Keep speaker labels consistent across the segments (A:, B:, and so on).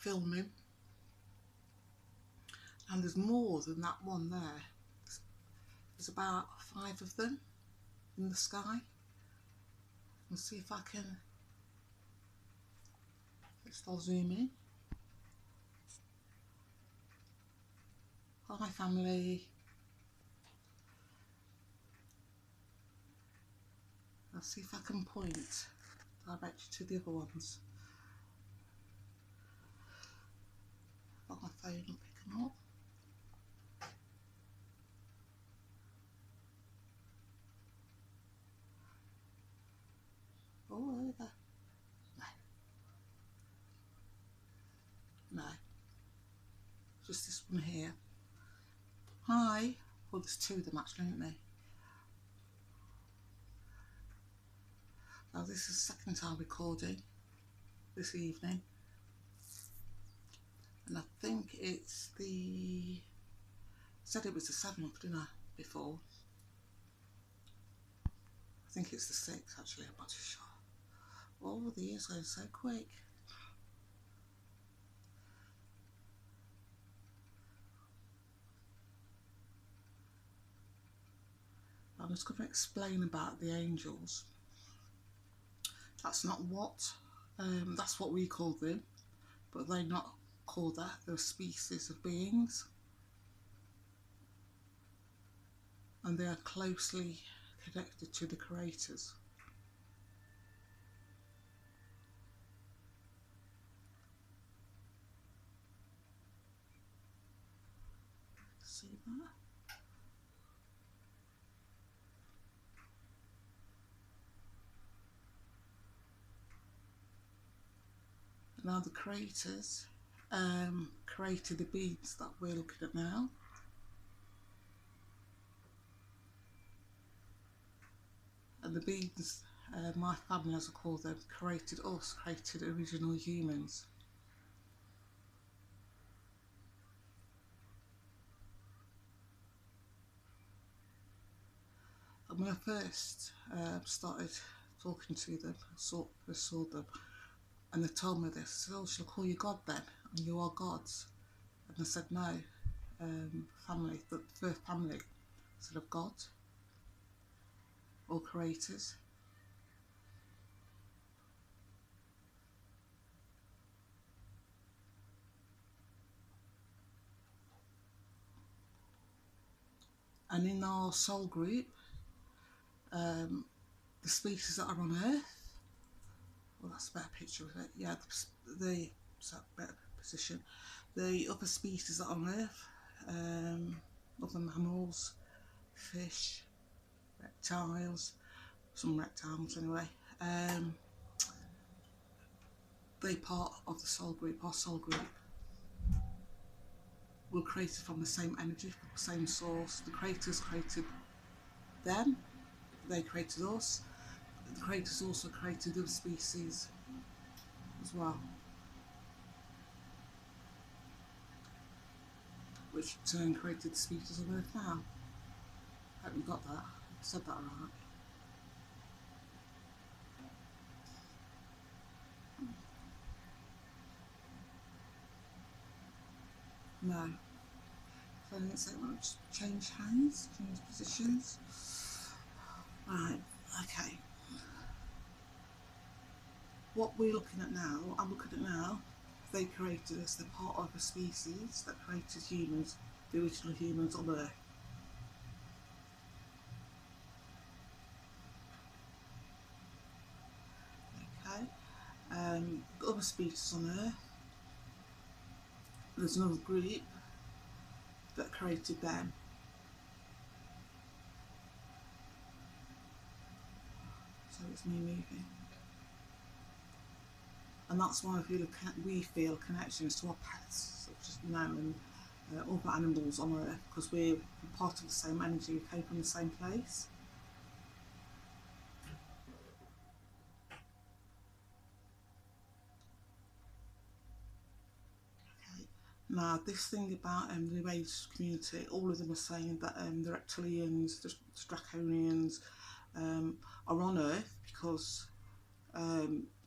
A: filming, and there's more than that one there. There's about 5 of them in the sky. Let's see if I can start zooming. Hi family. I'll see if I can point direct you to the other ones. Got my phone and pick them up. Oh, there we go. No. Just this one here. Hi. Well, there's 2 of them actually, isn't there? Now this is the second time recording this evening. And I think it's the... I said it was the 7th, didn't I, before? I think it's the 6th actually, I'm not too sure. Oh, the year's going so quick. I'm just going to explain about the angels. That's not what, that's what we call them, but they're not called that. They're a species of beings, and they are closely connected to the creators. See that? Now the creators created the beings that we're looking at now. And the beings, my family as I call them, created us, created original humans. And when I first started talking to them, I saw them, and they told me this. I said, oh, shall I call you God then? And you are gods. And I said, no, family, the first family, instead of God, or creators. And in our soul group, the species that are on Earth, well, that's a better picture of it. Yeah, so better position. The other species that are on Earth, other mammals, fish, reptiles, some reptiles anyway, they're part of the soul group. Our soul group were created from the same energy, from the same source. The creators created them, they created us. The creators also created other species as well, which in turn created the species of Earth now. Hope you got that. I said that right. No. So I didn't say I want to change hands, change positions. Right, okay. What we're looking at now, what I'm looking at now, they created us, they're part of a species that created humans, the original humans on Earth. Okay, other species on Earth, there's another group that created them. So it's me moving. And that's why we feel connections to our pets, such as and other animals on Earth, because we're part of the same energy, we came from the same place. Okay. Now, this thing about the New Age community, all of them are saying that the reptilians, the draconians are on Earth because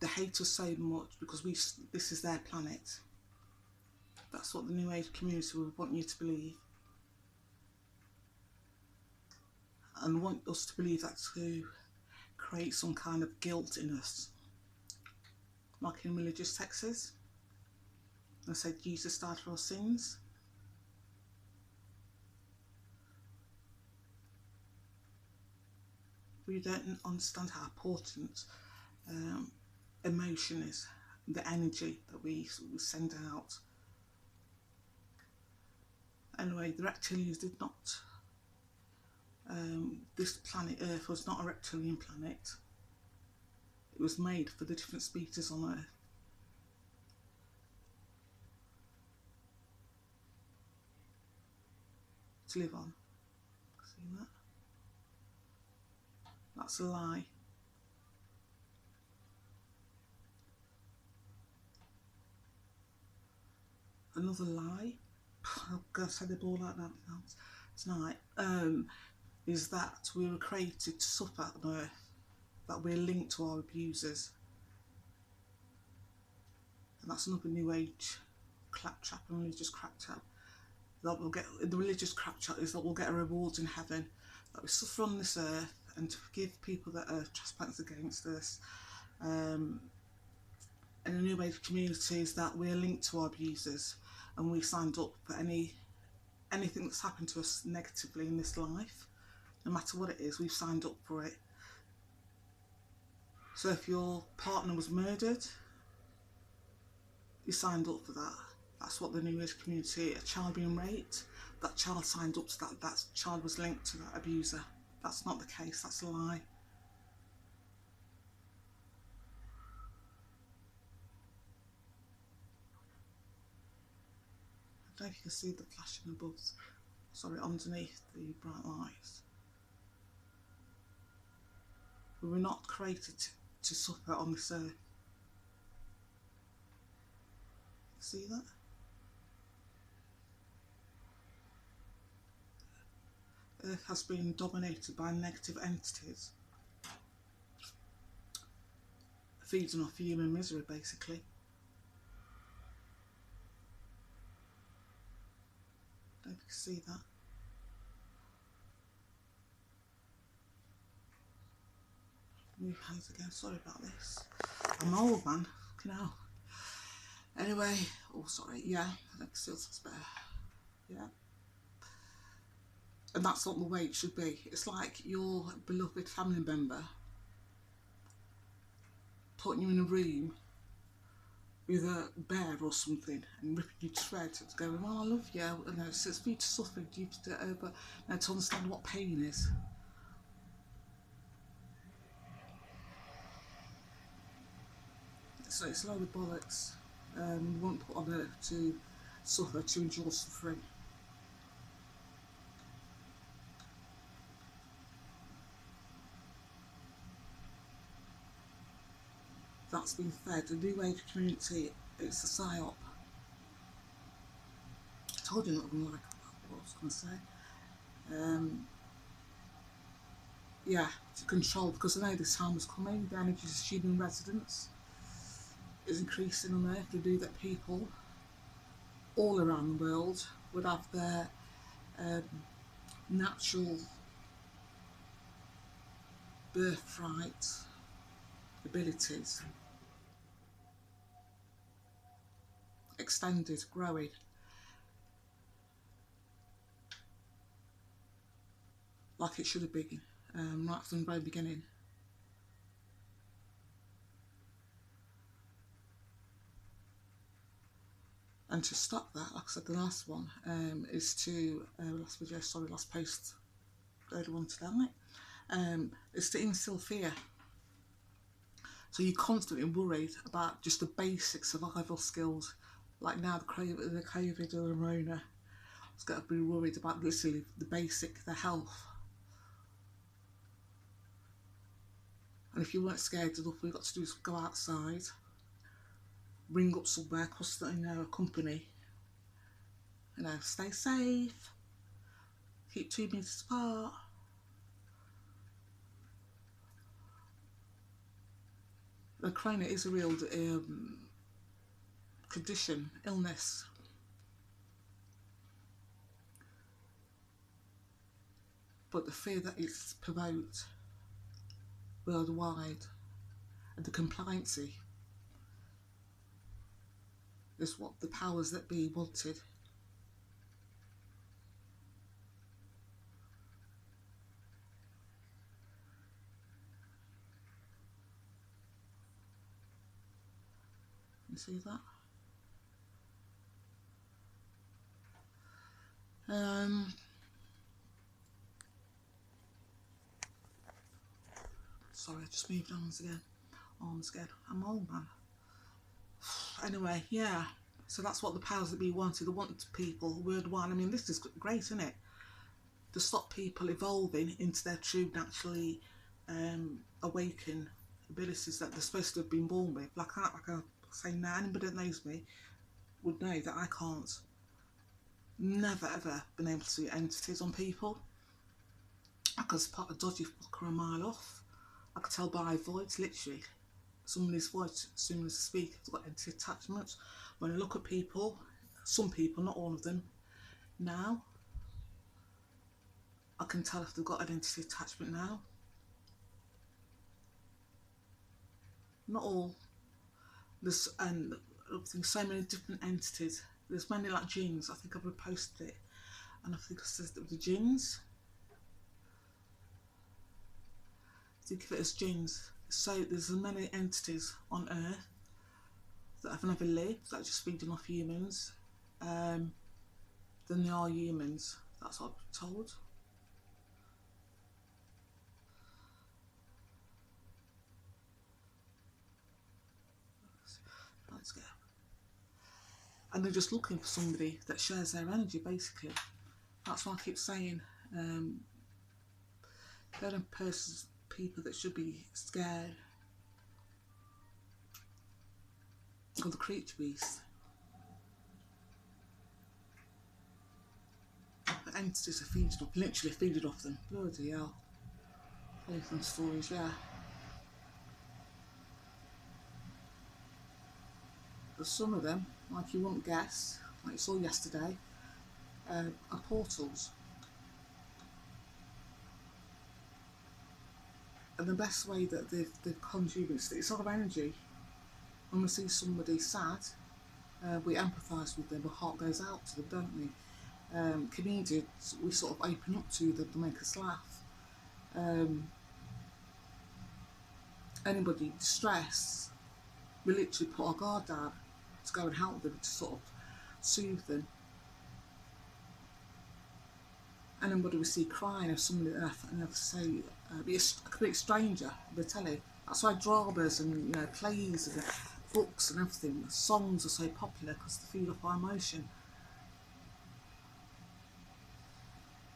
A: they hate us so much because this is their planet. That's what the New Age community would want you to believe. And want us to believe that to create some kind of guilt in us. Like in religious texts. They say Jesus died for our sins. We don't understand how important emotion is, the energy that we send out. Anyway, the reptilians did not. This planet Earth was not a reptilian planet. It was made for the different species on Earth. To live on. See that? That's a lie. Another lie. I'm going to say the ball like that tonight. Is that we were created to suffer on Earth. That we're linked to our abusers. And that's another New Age claptrap and religious craptrap. That we'll get, the religious craptrap is that we'll get a reward in heaven. That we suffer on this earth and to forgive people that are trespassing against us. And the New Age community is that we're linked to our abusers and we signed up for anything that's happened to us negatively in this life. No matter what it is, we've signed up for it. So if your partner was murdered, you signed up for that. That's what the New Age community, a child being raped, that child signed up to that, that child was linked to that abuser. That's not the case, that's a lie. I don't know if you can see the flashing above, sorry, underneath the bright lights. We were not created to suffer on this earth. See that? Earth has been dominated by negative entities, feeding off human misery basically. Don't you see that? Move hands again, sorry about this. I'm old, man, fucking hell. Anyway, oh sorry, yeah, I think it's better. Yeah. And that's not the way it should be. It's like your beloved family member putting you in a room with a bear or something and ripping you to shreds and going, well, I love you, and it's for you to suffer, you to over, now to understand what pain is. So it's a load of bollocks. You won't put on earth to suffer, to endure suffering. That's been fed. The New Age community, it's a psyop. I told you not what I was going to say. Yeah, to control, because I know this time was coming. The energy of human residents is increasing on Earth. To do that, people all around the world would have their natural birthright abilities extended, growing. Like it should have been, right from the very beginning. And to stop that, like I said, the last one is to, last post, earlier one today, is to instill fear. So you're constantly worried about just the basic survival skills. Like now the COVID or the Rona, it's got to be worried about literally the basic, the health. And if you weren't scared enough, what you've got to do is go outside, ring up somewhere, cost a company, stay safe, keep 2 meters apart. The corona is a real condition, illness. but the fear that it's provoked worldwide and the compliancy is what the powers that be wanted. You see that? Sorry, I just moved arms again. Arms again. I'm old, man. Anyway, yeah. So that's what the powers that be wanted. They want people worldwide. I mean, this is great, isn't it? To stop people evolving into their true, naturally awakened abilities that they're supposed to have been born with. Like I say now, anybody that knows me would know that I can't. Never ever been able to see entities on people. I could spot a dodgy fucker a mile off. I could tell by voice, literally. Somebody's voice, as soon as they speak, has got entity attachments. When I look at people, some people, not all of them, now, I can tell if they've got an entity attachment now. Not all. There's so many different entities. There's many like jinns. I think I've reposted it, and I think it says that the jinns. Think of it as jinns. So there's as many entities on Earth that have never lived, that are just feeding off humans, than there are humans. That's what I've been told. Let's go. And they're just looking for somebody that shares their energy, basically. That's why I keep saying, they're the people that should be scared of the creature beast. The entities are feeding off, literally feeding off them. Bloody hell. Faith and stories, yeah. But some of them, like you wouldn't guess, like you saw yesterday, are portals. And the best way that they've conjured it's our energy. When we see somebody sad, we empathise with them, our heart goes out to them, don't we? Comedians, we sort of open up to them to make us laugh. Anybody distressed, we literally put our guard down to go and help them, to sort of soothe them. Anybody we see crying, if somebody enough to say, be a complete stranger, they tell you. That's why dramas and plays and books and everything, songs are so popular, because they feed off our emotion.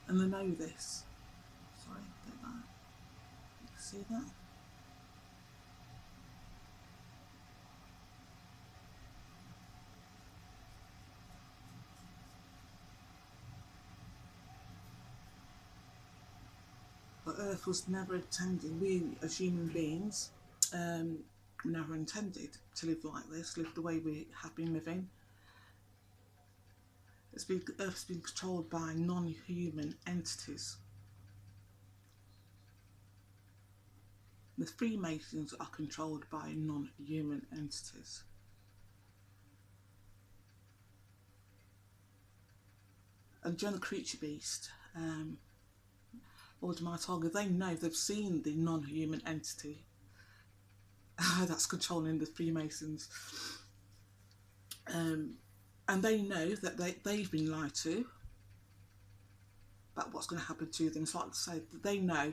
A: And they know this. Sorry, get that. You can see that? But Earth was never intended, we as human beings, were never intended to live like this, live the way we have been living. Earth's been controlled by non-human entities. The Freemasons are controlled by non-human entities. And during the creature beast, Lord Martaga, they know, they've seen the non-human entity that's controlling the Freemasons. And they know that they've been lied to about what's going to happen to them. So like I say, they know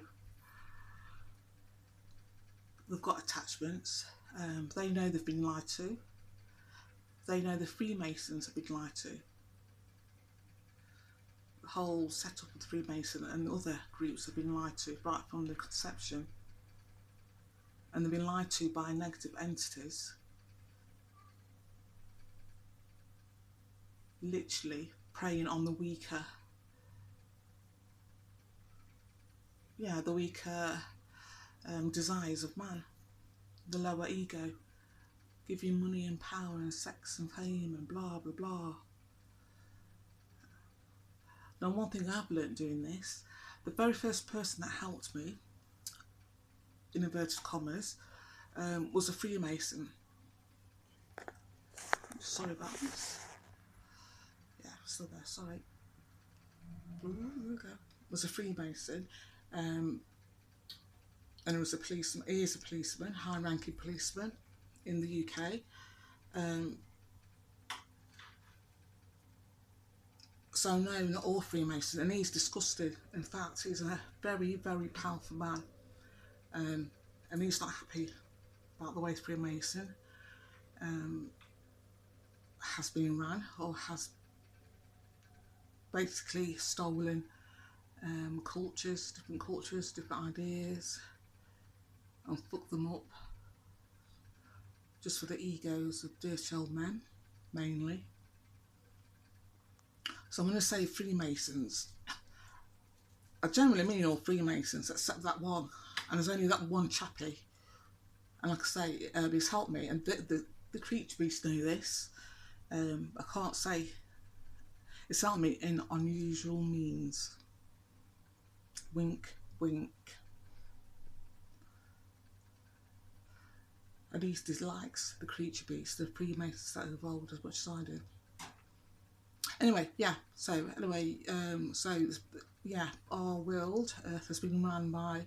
A: they've got attachments. They know they've been lied to. They know the Freemasons have been lied to. The whole setup of the Freemason and other groups have been lied to right from the conception. And they've been lied to by negative entities. Literally preying on the weaker, desires of man, the lower ego, give you money and power and sex and fame and blah blah blah. Now, one thing I've learnt doing this, The very first person that helped me, in inverted commas, was a Freemason. Sorry about this. Yeah, still there, sorry. Okay. Was a Freemason, and he was a policeman. He is a policeman, high-ranking policeman in the UK. So no, not all Freemasons, and he's disgusted. In fact, he's a very, very powerful man, and he's not happy about the way Freemason has been run, or has basically stolen different cultures, different ideas, and fucked them up just for the egos of dirty old men, mainly. So I'm going to say Freemasons. I generally mean all Freemasons except that one, and there's only that one chappie. And like I say, he's helped me, and the creature beasts know this. I can't say it's helped me in unusual means. Wink, wink. And he dislikes the creature beasts, the Freemasons that evolved as much as I do. Anyway, yeah. So yeah, our world, Earth, has been run by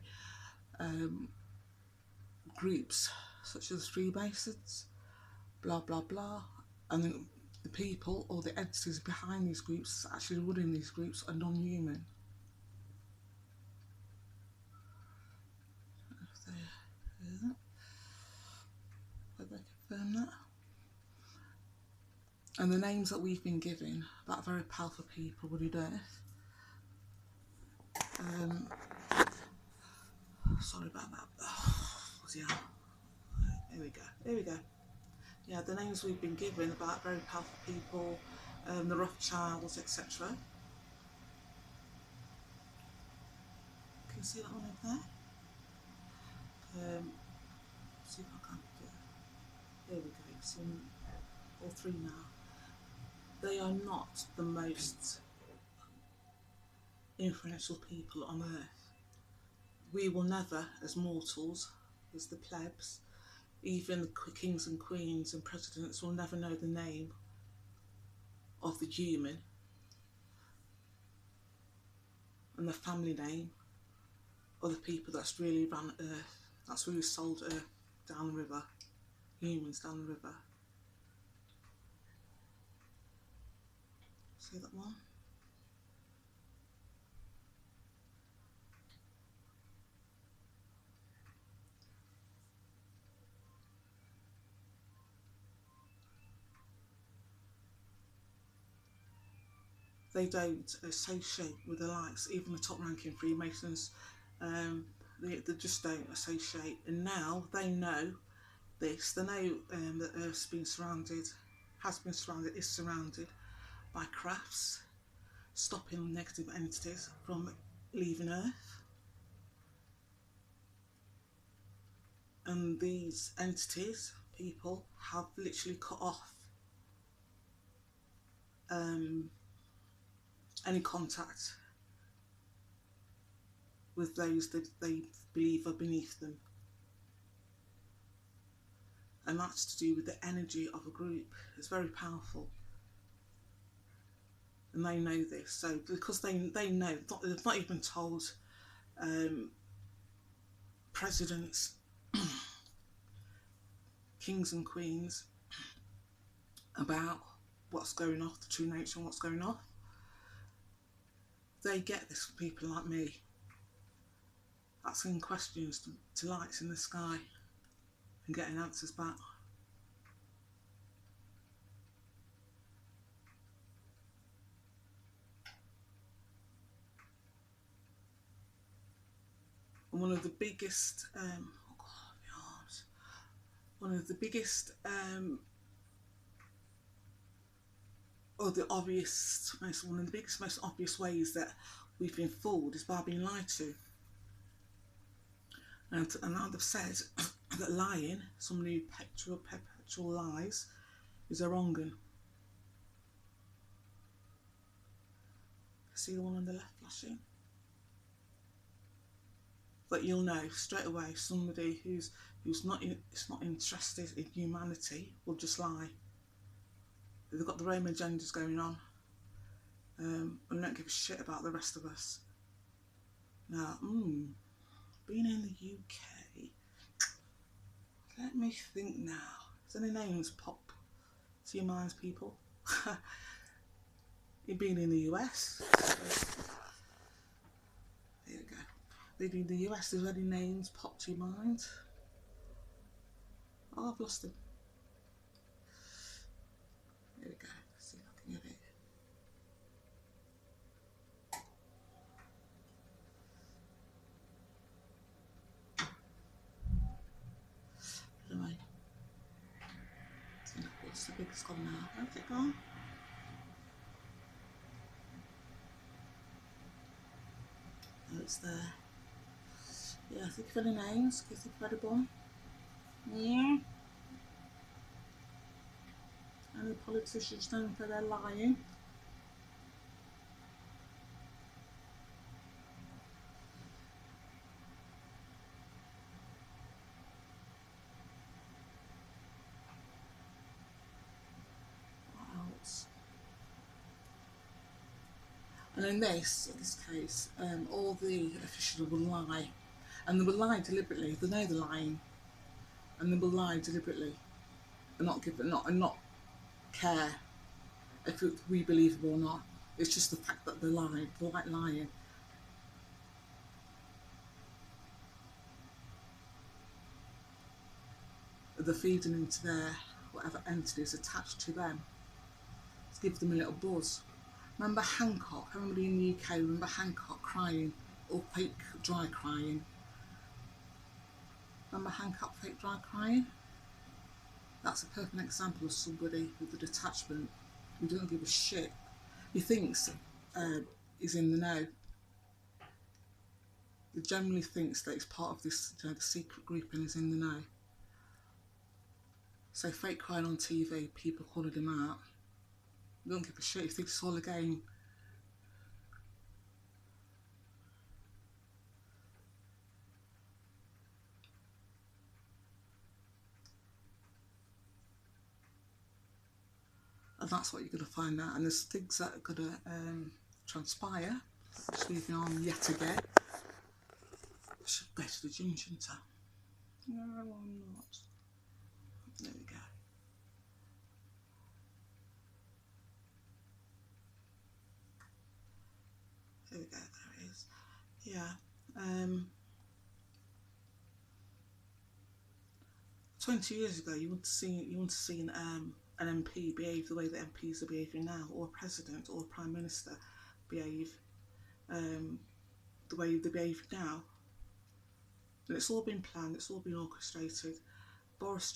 A: groups such as Freemasons, blah blah blah, and the people or the entities behind these groups, actually running these groups, are non-human. Did they confirm that? And the names that we've been given, that very powerful people would be Earth. Sorry about that. Yeah. Here we go. Here we go. Yeah, the names we've been given about very powerful people, the Rothschilds, etc. Can you see that one over there? See if I can do it. There we go. See all three now. They are not the most influential people on Earth. We will never, as mortals, as the plebs, even the kings and queens and presidents, will never know the name of the human and the family name of the people that's really ran Earth, that's really sold Earth down the river, humans down the river. See that one? They don't associate with the likes, even the top ranking Freemasons, they just don't associate. And now they know this, they know that Earth's been surrounded, is surrounded by crafts, stopping negative entities from leaving Earth. And these entities, people, have literally cut off any contact with those that they believe are beneath them. And that's to do with the energy of a group. It's very powerful. And they know this. So because they know, they've not even told presidents, kings and queens about what's going on, the true nature and what's going on. They get this from people like me, asking questions to lights in the sky and getting answers back. And one of the biggest, one of the biggest, or the obvious, one of the biggest, most obvious ways that we've been fooled is by being lied to. And now they've said that lying, somebody who perpetual lies, is a wrong un. See the one on the left flashing? but you'll know straight away somebody who's is not interested in humanity will just lie. They've got their own agendas going on, and don't give a shit about the rest of us. Now, being in the UK, let me think now. Is any names pop to your minds, people? You've been in the US. There we go. Maybe in the US, is there any names pop to your mind? Oh, I've lost them. There we go. Let's see if I can get it. Anyway, what's the biggest one now? Where's it gone? Oh, it's there. Yeah, think of any names. Is it credible? Yeah. Any politicians known for their lying? What else? And in this case, all the officials will lie, and they will lie deliberately. They know they're lying, and they will lie deliberately, and not care if we believe them or not. It's just the fact that they're lying. They like lying. They're feeding into their whatever entity is attached to them. To give them a little buzz. Remember Hancock? Everybody in the UK remember Hancock crying, or fake dry crying? Remember Hancock fake dry crying? That's a perfect example of somebody with a detachment who doesn't give a shit. He thinks he's in the know. He generally thinks that he's part of this, the secret group, and he's in the know. So fake crying on TV, people calling him out. He don't give a shit. He thinks it's all a game. And that's what you're going to find out. And there's things that are going to transpire. Just moving on yet again. I should go to the gym, shouldn't I? No, I'm not. There we go. There we go, there it is. Yeah. 20 years ago, you want to see an MP behave the way that MPs are behaving now, or a president or a prime minister behave the way they behave now. And it's all been planned, it's all been orchestrated. Boris